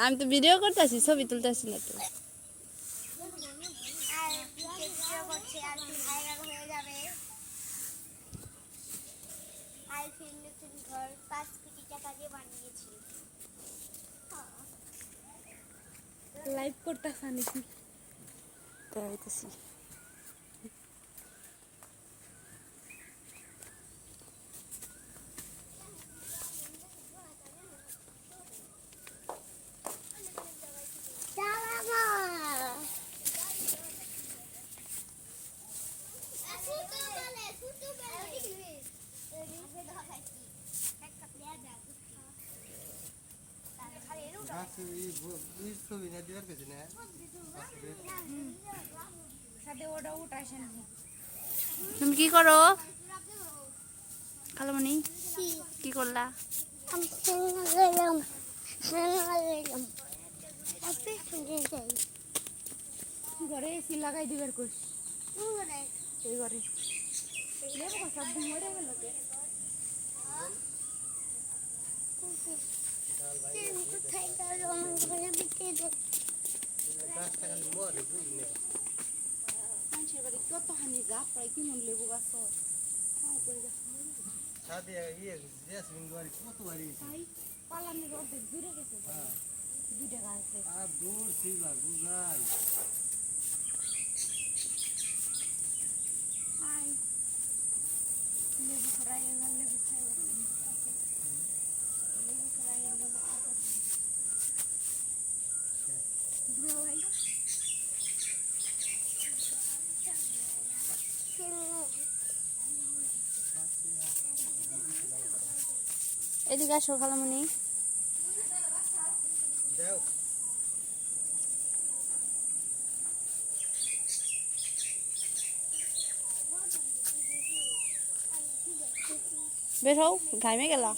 আমি তো ভিডিও করতেছি, ছবি তুলতেছি না তো। লাইভ করতেছ নাকি? দেখাইতেছি। তুমি কি করো খালামণি? কি করলা? ঘরে এসি লাগাই দিবার কোস এই ঘরে সব মরে গেল কত হানি যা প্রায় কি মন লেবু গাছ পালানের অর্ধেক দূরে গেছে দুইটা গাছে লেবু ফ্রাই লেবু খাই লেবু ফ্রাই লেবু ভাই এদিকে আসো খালামণি। বের হও, ঘামে গেলা।